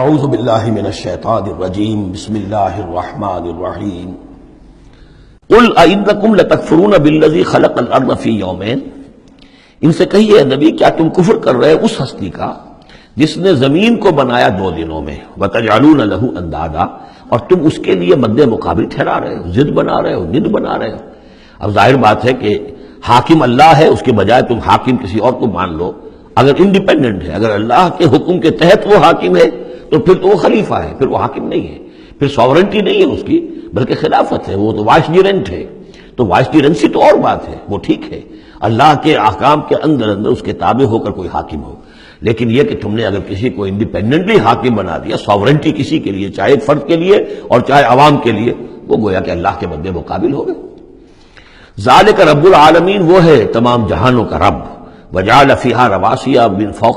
اعوذ باللہ من الشیطان الرجیم بسم اللہ الرحمن الرحیم قل اَإِنَّكُمْ لَتَكْفُرُونَ بِالَّذِي خَلَقَ الْأَرْضَ فِي يَوْمَيْنِ، ان سے کہیے اے نبی کیا تم کفر کر رہے اس ہستی کا جس نے زمین کو بنایا 2 دنوں میں، وَتَجْعَلُونَ لَهُ أَندَادًا، اور تم اس کے لیے مد مقابل ٹھہرا رہے ہو، ضد بنا رہے ہو، ند بنا رہے ہو۔ اب ظاہر بات ہے کہ حاکم اللہ ہے، اس کے بجائے تم حاکم کسی اور کو مان لو۔ اگر انڈیپینڈنٹ ہے، اگر اللہ کے حکم کے تحت وہ حاکم ہے تو پھر تو وہ خلیفہ ہے، پھر وہ حاکم نہیں ہے، پھر ساورنٹی نہیں ہے اس کی بلکہ خلافت ہے، وہ تو وائس ڈیرنٹ ہے۔ تو وائس ڈیرنسی تو اور بات ہے، وہ ٹھیک ہے، اللہ کے احکام کے اندر اس کے تابع ہو کر کوئی حاکم ہو، لیکن یہ کہ تم نے اگر کسی کو انڈیپینڈنٹلی حاکم بنا دیا، ساورنٹی کسی کے لیے، چاہے ایک فرد کے لیے اور چاہے عوام کے لیے، وہ گویا کہ اللہ کے مد مقابل ہو گئے۔ ذالک رب العالمین، وہ ہے تمام جہانوں کا رب۔ وجعل فیہا رواسیا من فوق